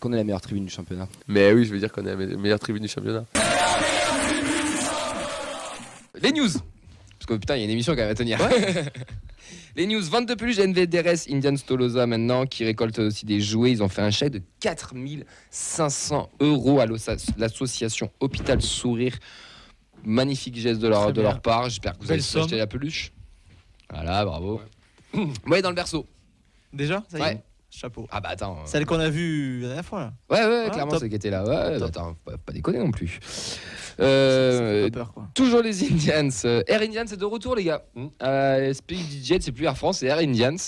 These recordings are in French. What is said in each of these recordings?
qu'on est la meilleure tribune du championnat? Mais oui, je veux dire qu'on est la meilleure tribune du championnat. Les news. Parce que putain, il y a une émission qui va tenir. Ouais. Les news, 22 peluches NVDRS Indians Tolosa maintenant, qui récoltent aussi des jouets. Ils ont fait un chèque de 4 500 € à l'association Hôpital Sourire. Magnifique geste de leur part. J'espère que vous avez acheté la peluche. Voilà, bravo. Ouais, ouais, dans le berceau. Déjà, ça y est. Ouais. Chapeau. Ah bah attends. Celle qu'on a vue la dernière fois là. Ouais, clairement, celle qui était là. Ouais, bah attends, pas déconner non plus. Ça fait pas peur, quoi. Toujours les Indians. Air Indians est de retour, les gars. SpiritJet, c'est plus Air France, c'est Air Indians.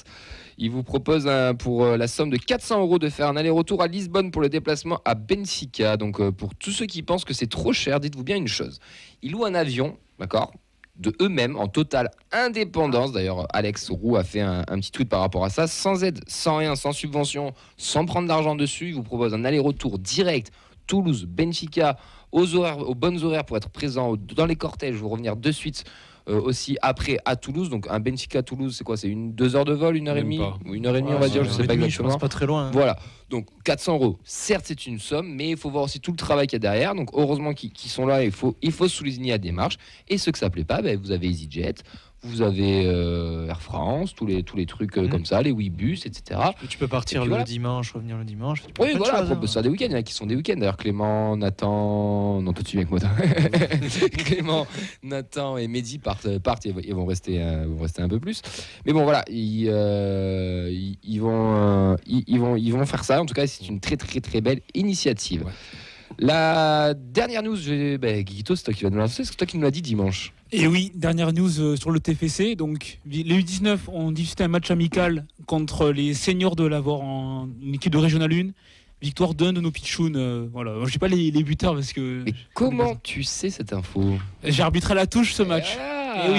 Ils vous proposent pour la somme de 400 € de faire un aller-retour à Lisbonne pour le déplacement à Benfica. Donc pour tous ceux qui pensent que c'est trop cher, dites-vous bien une chose. Ils louent un avion, d'accord, de eux-mêmes en totale indépendance. D'ailleurs, Alex Roux a fait un petit tweet par rapport à ça. Sans aide, sans rien, sans subvention, sans prendre d'argent dessus. Il vous propose un aller-retour direct Toulouse, Benfica, aux bonnes horaires pour être présent dans les cortèges. Vous revenir de suite aussi après à Toulouse. Donc un Benfica Toulouse, c'est quoi? C'est 2 heures de vol, 1h30 ou 1h30 on va dire, je sais pas exactement. Je pense pas très loin. Hein. Voilà. Donc 400 €. Certes, c'est une somme, mais il faut voir aussi tout le travail qu'il y a derrière. Donc heureusement qu'ils sont là. Il faut souligner la démarche. Et ceux que ça plaît pas, vous avez EasyJet. Vous avez Air France, tous les trucs comme ça, les Ouibus, etc. Tu peux partir le dimanche, revenir le dimanche. Oui, voilà, on peut se faire des week-ends. Il y en a qui sont des week-ends. D'ailleurs, Clément, Nathan, non, tout de suite avec moi. Clément, Nathan et Mehdi partent ils vont rester un peu plus. Mais bon, voilà, ils vont faire ça. En tout cas, c'est une très, très, très belle initiative. Ouais. La dernière news, Guiguito, c'est toi qui vas nous lancer, c'est toi qui nous l'as dit dimanche. Et oui, dernière news sur le TFC. Donc, les U19 ont disputé un match amical contre les seniors de Lavore en une équipe de Régional 1. Victoire d'un de nos pitchouns. Voilà. Je sais pas les buteurs parce que. Mais comment tu sais cette info? J'ai arbitré à la touche ce match. Et oui.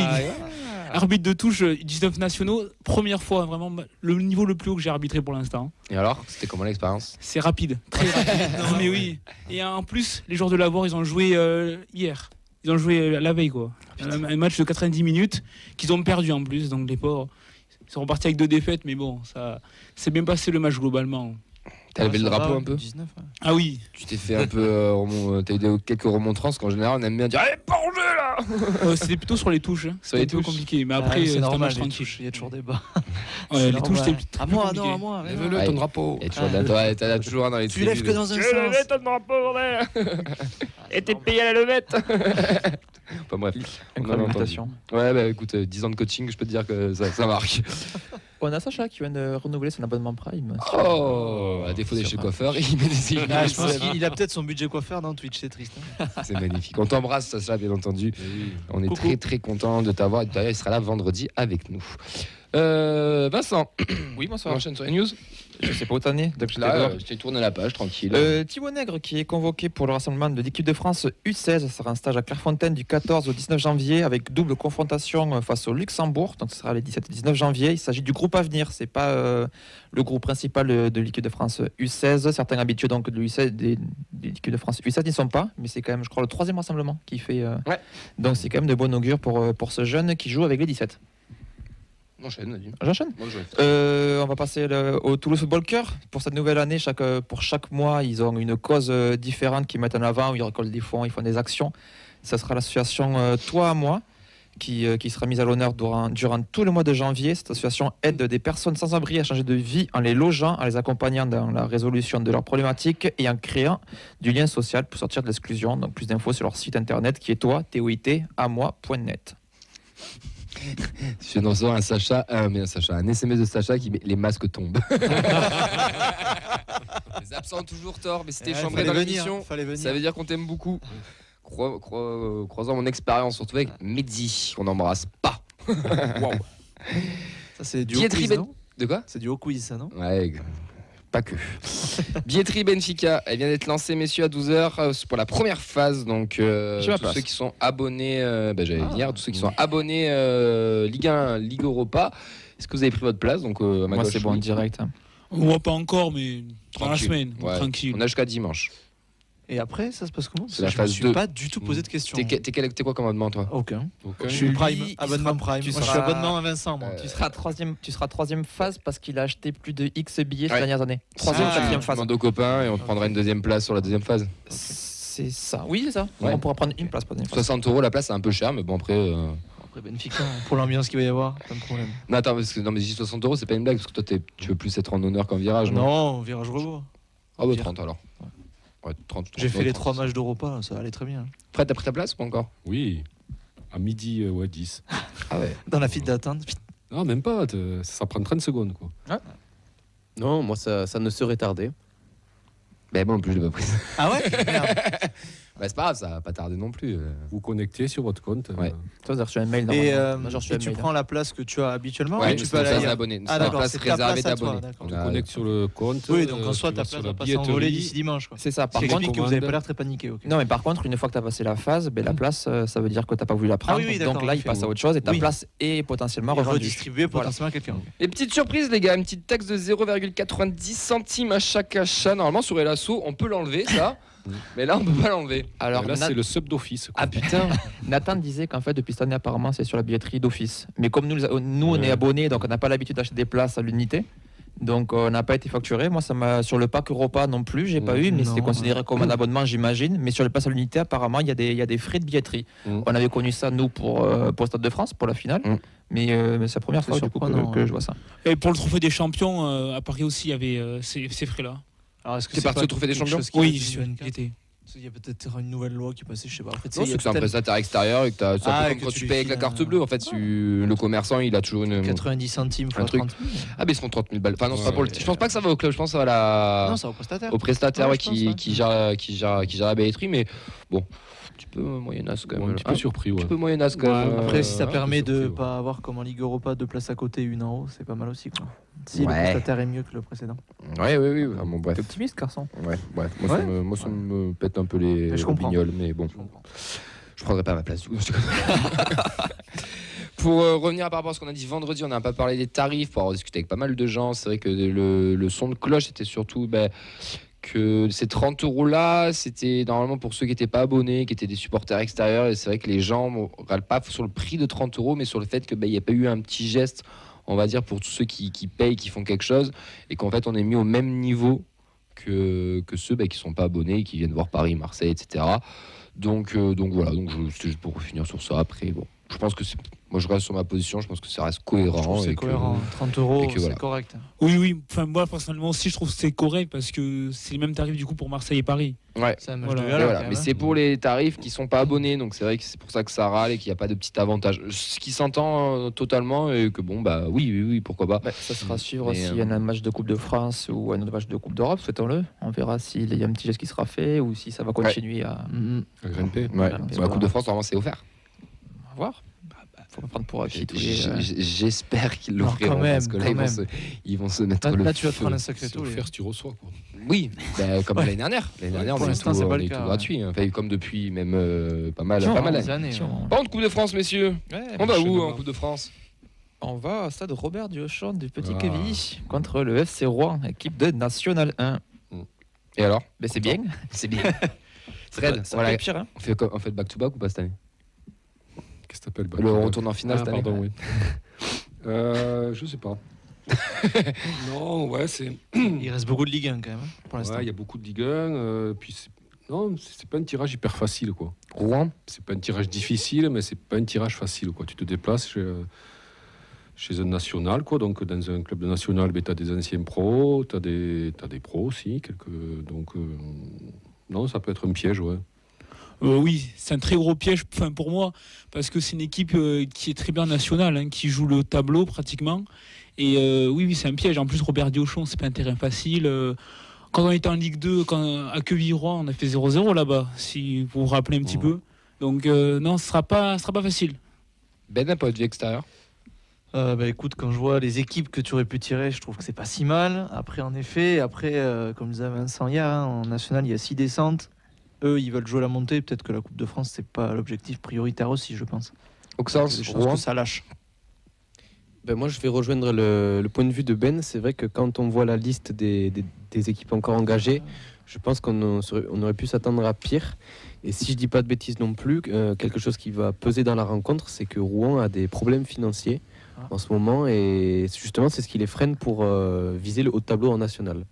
Arbitre de touche 19 nationaux, première fois, vraiment le niveau le plus haut que j'ai arbitré pour l'instant. Et alors, c'était comment l'expérience? C'est rapide, très rapide. Non mais oui. Et en plus, les joueurs de Lavore, ils ont joué hier. Ils ont joué la veille, quoi. Un match de 90 minutes qu'ils ont perdu en plus. Donc les pauvres, ils sont repartis avec 2 défaites, mais bon, ça s'est bien passé le match globalement. T'as levé le drapeau un peu 19, ouais. Ah oui. Tu t'es fait un peu t'as eu quelques remontrances qu'en général on aime bien dire allez, pas en jeu là. C'était plutôt sur les touches. C'était un peu compliqué, mais après c'est normal, un match tranquille. Il y a toujours débat. Ouais, les touches, c'était à moi, non, à moi. Lève-le ton drapeau. Et t'as toujours un dans les tribunes. Tu lèves que dans un sens. Lève ton drapeau, bordel. Et t'es payé à la levette. Enfin bref, on a entendu. Ouais, écoute, 10 ans de coaching, je peux te dire que ça marque. On a Sacha qui vient de renouveler son abonnement Prime. Oh, à défaut des chez coiffeurs, il met des images. Je pense qu'il a peut-être son budget coiffeur dans Twitch, c'est triste. Hein. C'est magnifique. On t'embrasse, Sacha, bien entendu. Oui. On est très très content de t'avoir. D'ailleurs, il sera là vendredi avec nous. Vincent. Oui, bonsoir. On enchaîne sur les news. Je sais pas où t'en es. Je t'ai tourné la page, tranquille. Thibaut Nègre qui est convoqué pour le rassemblement de l'équipe de France U16. Ça sera un stage à Clairefontaine du 14 au 19 janvier avec double confrontation face au Luxembourg. Donc ce sera les 17 et 19 janvier. Il s'agit du groupe à venir. C'est pas le groupe principal de l'équipe de France U16. Certains habitués donc de l'équipe de France U16 n'y sont pas. Mais c'est quand même, je crois, le 3e rassemblement qui fait. Ouais. Donc c'est quand même de bon augure pour ce jeune qui joue avec les 17. J'enchaîne. On va passer au Toulouse Football Cœur. Pour cette nouvelle année, pour chaque mois, ils ont une cause différente qu'ils mettent en avant, où ils récoltent des fonds, ils font des actions. Ça sera l'association Toi à moi, qui sera mise à l'honneur durant tout le mois de janvier. Cette association aide des personnes sans abri à changer de vie en les logeant, en les accompagnant dans la résolution de leurs problématiques et en créant du lien social pour sortir de l'exclusion. Donc plus d'infos sur leur site internet qui est toi.moi.net. Je viens de recevoir un SMS de Sacha qui met les masques tombent. Les absents ont toujours tort, mais c'était chambré dans l'émission. Ça veut dire qu'on t'aime beaucoup. Croisant mon expérience, surtout avec Mehdi, qu'on n'embrasse pas. Wow. Ça, c'est du haut quiz, non ? De quoi ? C'est du haut quiz, ça, non ? Ouais, pas que. Billetterie Benfica, elle vient d'être lancée, messieurs, à 12h pour la première phase. Donc, tous ceux qui sont abonnés, tous ceux qui sont abonnés Ligue 1, Ligue Europa, est-ce que vous avez pris votre place ? Donc, moi, c'est bon en direct. Hein. On voit pas encore, mais dans la semaine, ouais. tranquille. On a jusqu'à dimanche. Et après, ça se passe comment? C'est la Je me phase suis 2. pas du tout posé de questions. T'es quoi comme abonnement, toi? Aucun. Ok. Je suis Prime, Lui, il abonnement sera- Prime. tu Moi, je suis seras- abonnement à Vincent. Moi. Tu seras troisième phase parce qu'il a acheté plus de X billets ces Ouais. dernières années. Troisième, Ah. quatrième Tu phase. demandes aux copains et on te prendra une deuxième place sur la deuxième phase. C'est ça. Oui, c'est ça. Ouais. On pourra prendre une place pour la deuxième phase. 60 € la place, c'est un peu cher, mais bon, après. Après Benfica, pour l'ambiance qu'il va y avoir, pas de problème. Non, attends, non, mais je dis 60 €, c'est pas une blague, parce que toi, tu veux plus être en honneur qu'en virage, non? Non, virage rebours. Ah, bah pire. 30 alors. Ouais, 30. J'ai fait les 30. 3 matchs d'Europa, ça allait très bien. Prêt, t'as pris ta place ou pas encore? Oui. À midi, 10. Ah ouais. Dans la file d'attente. Non, même pas. Ça prend 30 secondes, quoi. Non, moi, ça ne serait tardé. Ben bon, en plus, je l'ai pas prise. Ah ouais? Merde. Bah, c'est pas grave, ça va pas tarder non plus. Vous connectez sur votre compte. Ouais. Toi, j'ai reçu un mail. Et, normalement. Moi, j'ai reçu et un tu mail. prends la place que tu as habituellement Ouais, ou tu c'est peux la aller place ailleurs? d'abonnés. Ah C'est la d'accord, place c'est ta réservée place à toi, d'abonnés. d'accord. On Tu a- connectes sur le compte. Oui, donc en soi, tu ta vas sur place la va pas s'envoler billetterie. d'ici dimanche. Quoi. C'est ça. Par C'est contre, explique que vous avez pas l'air très paniqué. ok. non, mais par contre, une fois que tu as passé la phase, ben, la place, ça veut dire que tu n'as pas voulu la prendre. oui, d'accord, donc là, en il effet. passe à autre chose et ta Oui. place est potentiellement Et revendue. redistribuer Voilà. potentiellement à quelqu'un. Et petite surprise, les gars, une petite taxe de 0,90 centimes à chaque achat. Normalement, sur Elasso, on peut l'enlever, ça. Mais là, on peut pas l'enlever. Alors, Et là, c'est le sub d'office. quoi. Ah putain. Nathan disait qu'en fait, depuis cette année, apparemment, c'est sur la billetterie d'office. Mais comme nous, on est abonnés, donc on n'a pas l'habitude d'acheter des places à l'unité. Donc, on n'a pas été facturé. Moi, ça m'a sur le pack Europa non plus, j'ai pas eu, mais Non, c'était considéré comme un abonnement, j'imagine. Mais sur les places à l'unité, apparemment, il y a des frais de billetterie. Mm. On avait connu ça, nous, pour le Stade de France, pour la finale. Mm. Mais c'est la première C'est fois du coup, surprenant, que hein. je vois ça. Et pour le trophée des champions, à Paris aussi, il y avait ces frais-là. Alors, est-ce que T'es parti pas au Trophée des quelque Champions chose qui Oui, date j'y de suis. 2024? J'y étais. Il y a peut-être une nouvelle loi qui est passée, je sais pas. Après, tu sais, Non, il y a c'est que c'est un peut-être prestataire extérieur et que t'as. C'est un Ah, peu et comme que quand tu tu lui payes avec la files carte un- bleue. En fait, le commerçant, il a toujours une. 90 centimes un fois truc. 30 000. Ah, mais ils seront 30 000 balles. Enfin, non, c'est pas Ouais, pour le. Je pense pas que ça va au club. Je pense que ça va Non, ça va au prestataire. au prestataire Ouais, ouais, je pense, ouais. qui gère la billetterie. Mais bon, tu peux moyennasse quand Bon, même. un petit peu Hein, surpris, ouais. tu peux moyennasse quand Ouais, même. Après, si ça permet de surpris, ouais. pas avoir comme en Ligue Europa deux places à côté et une en haut, c'est pas mal aussi. Quoi. Si le Ouais. prestataire est mieux que le précédent. Ouais, oui. Ah, bon, bref. T'es optimiste, garçon. Ouais. Moi, Ouais. ça me pète un peu les Je comprends. robignoles, mais bon. Je prendrai pas ma place du coup. Pour revenir par rapport à ce qu'on a dit vendredi, on n'a pas parlé des tarifs pour avoir discuté avec pas mal de gens. C'est vrai que le son de cloche c'était surtout que ces 30 € là, c'était normalement pour ceux qui n'étaient pas abonnés, qui étaient des supporters extérieurs. Et c'est vrai que les gens ne râlent pas sur le prix de 30 €, mais sur le fait qu'il n'y a pas eu un petit geste, on va dire, pour tous ceux qui payent, qui font quelque chose, et qu'en fait on est mis au même niveau que ceux qui sont pas abonnés, qui viennent voir Paris, Marseille, etc. Donc voilà, c'était juste pour finir sur ça. Après, bon, je pense que moi je reste sur ma position, je pense que ça reste Je trouve cohérent. que c'est et que- cohérent. 30 et €, que c'est voilà. correct. Oui. Enfin, moi, personnellement aussi, je trouve que c'est correct parce que c'est les mêmes tarifs du coup pour Marseille et Paris. Ouais. C'est un match Voilà. de Mais, gala, voilà. quand Mais même, hein. c'est pour les tarifs qui sont pas abonnés, donc c'est vrai que c'est pour ça que ça râle et qu'il n'y a pas de petit avantage. Ce qui s'entend totalement et que bon bah oui, pourquoi pas. Ça sera à suivre Mais, s'il y a un match de Coupe de France ou un autre match de Coupe d'Europe, souhaitons-le. On verra s'il y a un petit geste qui sera fait ou si ça va continuer à À grimper. Ouais. Voilà. Sur la Coupe de France, normalement c'est offert. voir. Faut pas prendre pour acquis tous les. J'espère qu'ils Non, l'offriront quand même, parce que là quand ils vont se mettre Là, le là, tu vas te feu. prendre un sacré C'est tour. offert si tu reçois. Quoi. Oui, comme Ouais. l'année dernière. L'année dernière, Pour on est l'instant, tout, c'est pas on le est cas, tout ouais. gratuit. Enfin, comme depuis même pas mal Tiens, d'années. des années. Tiens, Par contre, Coupe de France, messieurs. On va où prochainement. en Coupe de France? On va au stade Robert Duchamp du Petit Ah. Quevilly contre le FC Rouen, équipe de National 1. Et alors? Mais c'est bien. C'est bien. Fred, Ça voilà, fait pire, hein. on fait le back-to-back ou pas cette année? Qu'est-ce que t'appelles Le retour en finale cette année? pardon, oui. Je sais pas. Non, ouais, c'est. Il reste beaucoup de Ligue 1 quand même, hein, pour l'instant. Ouais, il y a beaucoup de Ligue 1. Puis non, c'est pas un tirage hyper facile, quoi. Rouen? C'est pas un tirage difficile, mais c'est pas un tirage facile, quoi. Tu te déplaces chez un national, quoi. Donc dans un club de national, tu as des anciens pros, tu as des pros aussi, donc non, ça peut être un piège, ouais. Oui, c'est un très gros piège pour moi, parce que c'est une équipe qui est très bien nationale, hein, qui joue le tableau pratiquement. Et oui, c'est un piège. En plus, Robert Diochon, c'est pas un terrain facile. Quand on était en Ligue 2, à Quevilly-Rouen, on a fait 0-0 là-bas, si vous vous rappelez un petit peu. Donc non, ce sera pas facile. Ben n'a pas de vue extérieure. Écoute, quand je vois les équipes que tu aurais pu tirer, je trouve que c'est pas si mal. Après, en effet, comme disait Vincent hier, hein, en national, il y a 6 descentes. Eux, ils veulent jouer la montée. Peut-être que la Coupe de France, c'est pas l'objectif prioritaire aussi, je pense. Auxerre, Des chances Rouen. que ça lâche. Ben moi, je vais rejoindre le point de vue de Ben. C'est vrai que quand on voit la liste des équipes encore engagées, je pense on aurait pu s'attendre à pire. Et si je dis pas de bêtises non plus, quelque chose qui va peser dans la rencontre, c'est que Rouen a des problèmes financiers en ce moment. Et justement, c'est ce qui les freine pour viser le haut de tableau en national.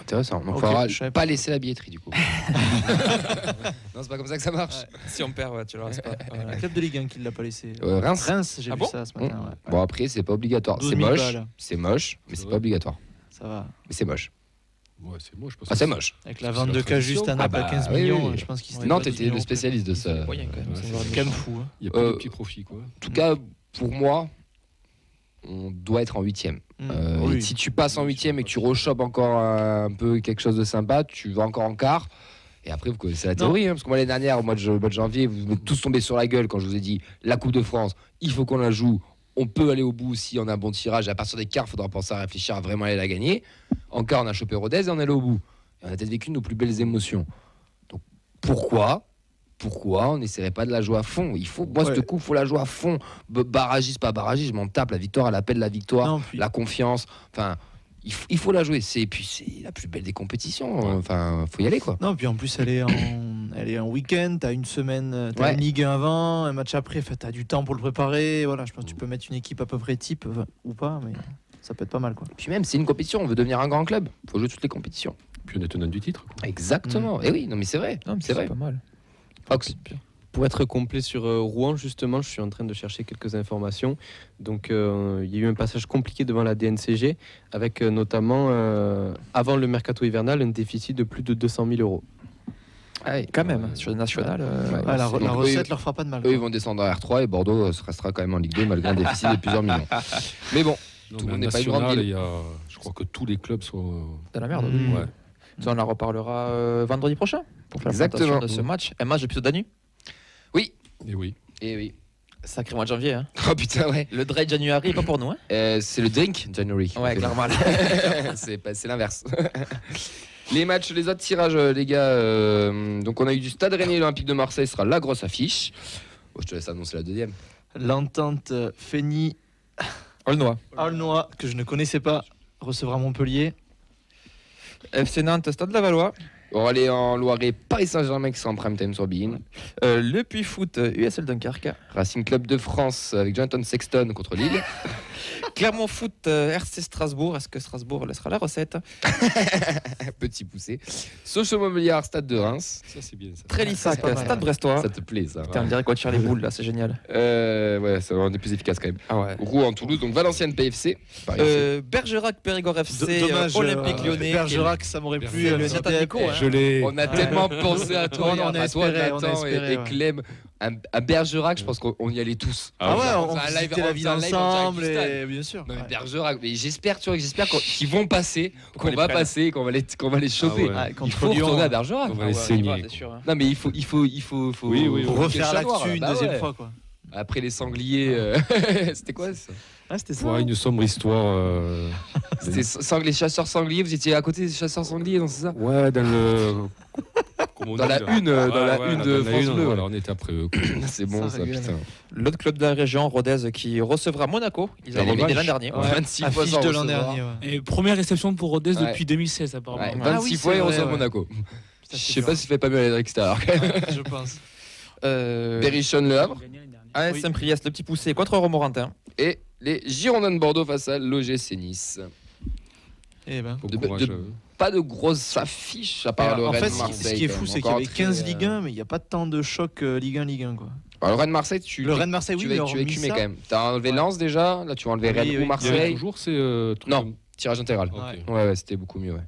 Intéressant. Donc, il Ok, faudra je savais pas laisser la billetterie du coup. Non, c'est pas comme ça que ça marche. Si on perd, tu le restes pas. Un club de Ligue 1 qui ne l'a pas laissé. Reims. Reims, j'ai Ah vu bon ça ce matin. ouais. Bon, après, c'est pas obligatoire. 12 C'est 000 moche. balles. C'est moche, mais c'est pas obligatoire. Ça va. Mais c'est moche. Ouais, c'est moche. parce Ah, que c'est moche. Avec la C'est vente la de tradition. Cajuste à Naples Ah à bah, 15 oui, millions, oui. je pense qu'il Non, t'étais le spécialiste de ça. Moyen quand même. Ouais, c'est c'est une C'est quand même fou. hein. Il n'y a pas de Euh, petits profits, quoi. En tout cas, pour moi, on doit être en 8e. Oui. Et si tu passes en 8e et que tu rechopes encore un peu quelque chose de sympa, tu vas encore en quart. Et après, vous connaissez la théorie, hein, parce que moi, l'année dernière, au mois de janvier, vous êtes tous tombés sur la gueule quand je vous ai dit la Coupe de France, il faut qu'on la joue. On peut aller au bout si on a un bon tirage. Et à partir des quarts, il faudra penser à réfléchir à vraiment aller la gagner. En quart, on a chopé Rodez et on est allé au bout. Et on a peut-être vécu nos plus belles émotions. Donc, pourquoi on n'essaierait pas de la jouer à fond? Il faut, moi, cette coupe, il faut la jouer à fond. Barragiste, pas barragiste, je m'en tape. La victoire, elle appelle la victoire, Non, puis- la confiance. Enfin, il faut la jouer. Puis c'est la plus belle des compétitions. Enfin, faut y aller, quoi. Non, puis en plus, elle est en week-end, t'as une semaine, t'as Ouais. une Ligue 1 avant, un match après, t'as du temps pour le préparer. Voilà, je pense que tu peux mettre une équipe à peu près type ou pas, mais ça peut être pas mal, quoi. Puis même, c'est une compétition. On veut devenir un grand club. Il faut jouer toutes les compétitions. Puis on est tenant du titre, quoi. Exactement. Et oui, non, mais c'est vrai. Non, mais C'est vrai. pas mal. Fox. Pour être complet sur Rouen, justement, je suis en train de chercher quelques informations. Donc, il y a eu un passage compliqué devant la DNCG, avec notamment, avant le mercato hivernal, un déficit de plus de 200 000 euros. Quand même, sur le national. Ah, la Donc, recette leur fera pas de mal. Eux, ils quoi. vont descendre en R3 et Bordeaux restera quand même en Ligue 2 malgré un déficit de plusieurs millions. Mais bon, Non, Tout mais le en monde n'est pas une grande national, ville. je crois que tous les clubs sont. De la merde. Mmh. Ouais. Ça, on en reparlera vendredi prochain pour faire Exactement. la présentation de ce match. Un match depuis Danu. Et oui. et oui. Sacré mois de janvier. Hein. Oh putain, ouais. Le Dry January, pas pour nous. Hein. C'est le drink January. Ouais, clairement. C'est l'inverse. Les matchs, les autres tirages, les gars. Donc, on a eu du Stade Rennais, l'Olympique de Marseille sera la grosse affiche. Oh, je te laisse annoncer la deuxième. L'entente Fény Aulnois. Aulnois, que je ne connaissais pas, recevra Montpellier. FC Nantes, Stade de la Valois. On va aller en Loiret, Paris Saint-Germain qui sera en prime time sur Bein. Le Puy Foot, USL Dunkerque. Racing Club de France avec Jonathan Sexton contre Lille. Clermont Foot, RC Strasbourg. Est-ce que Strasbourg laissera la recette? Petit poussé. Sochaux Montbéliard, Stade de Reims. Ça, c'est bien. Ça. Trélissac, pas mal, Stade ouais. Brestois. Ça te plaît, ça. Putain, on dirait qu'on tire les boules là, c'est génial. Ouais, ça on est plus efficace quand même. Ah ouais. Rouen, Toulouse, donc Valenciennes, PFC. Paris, Bergerac, Périgord FC, Dommage, Olympique Lyonnais. Bergerac, ça m'aurait plu. Le le Nathan CDF. Nico, hein. Je l'ai. On a tellement pensé à toi, On a à toi, espéré, on a Nathan espéré, et ouais. Clem. À Bergerac, je pense qu'on y allait tous. Ah ouais, on on faisait un live- visitait la on ville faisait un live en ensemble, direct du stade. et bien sûr. Non, mais Ouais. Bergerac, mais j'espère qu'ils vont passer, qu'on les va prenne. passer, qu'on va les choper. ouais. Ah, Il contre faut Lyon, retourner à Bergerac. On va Ah les ouais, saigner. on y va, quoi. c'est sûr, hein. Non, mais il faut Oui, oui, Pour refaire le chat noir, l'actu une bah deuxième ouais. fois, quoi. Après les sangliers, c'était quoi ça? Ah, c'était ça. Pour une sombre histoire. C'était les chasseurs sangliers, vous étiez à côté des chasseurs sangliers, non, c'est ça? Ouais, dans le. Comment on Dans dit, la là une, dans la une de dans la France Bleu, voilà, ouais. on était après eux. quoi. C'est bon Ça ça, rigole. putain. L'autre club de la région, Rodez, qui recevra Monaco. Ils La avaient gagné revanche. l'an dernier. Ouais. 26 fois Affiche sans de l'an recevoir. dernier. ouais. Et première réception pour Rodez Ouais. depuis 2016 apparemment. Ouais, Ah 26 oui, fois c'est et on vrai, reçoit ouais. Monaco. Putain, Je c'est sais pas dur. s'il fait pas mieux à l'extérieur. Je pense. Berrichonne Le Havre Gagné l'année dernière. AS Oui. Saint-Priest, le petit poussé contre Romorantin. et les Girondins de Bordeaux face à l'OGC Nice. Eh ben. Bon De- courage. de- Pas de grosses affiches à part le En Rennes fait, ce Marseille. qui est quand fou, même. c'est qu'il y Encore avait très, 15 Ligue 1, mais il n'y a pas tant de choc Ligue 1, Ligue 1. Quoi. Alors, le Rennes Marseille, tu Le Rennes Marseille, oui, tu mais vas hormis écumer ça- quand même. T'as enlevé Ouais. Lens déjà, là tu vas enlever Oui, Rennes oui. ou Il y avait Marseille. toujours ces trucs Non. comme- Tirage intégral. Ok. Ouais. Ouais, c'était beaucoup mieux. Ouais.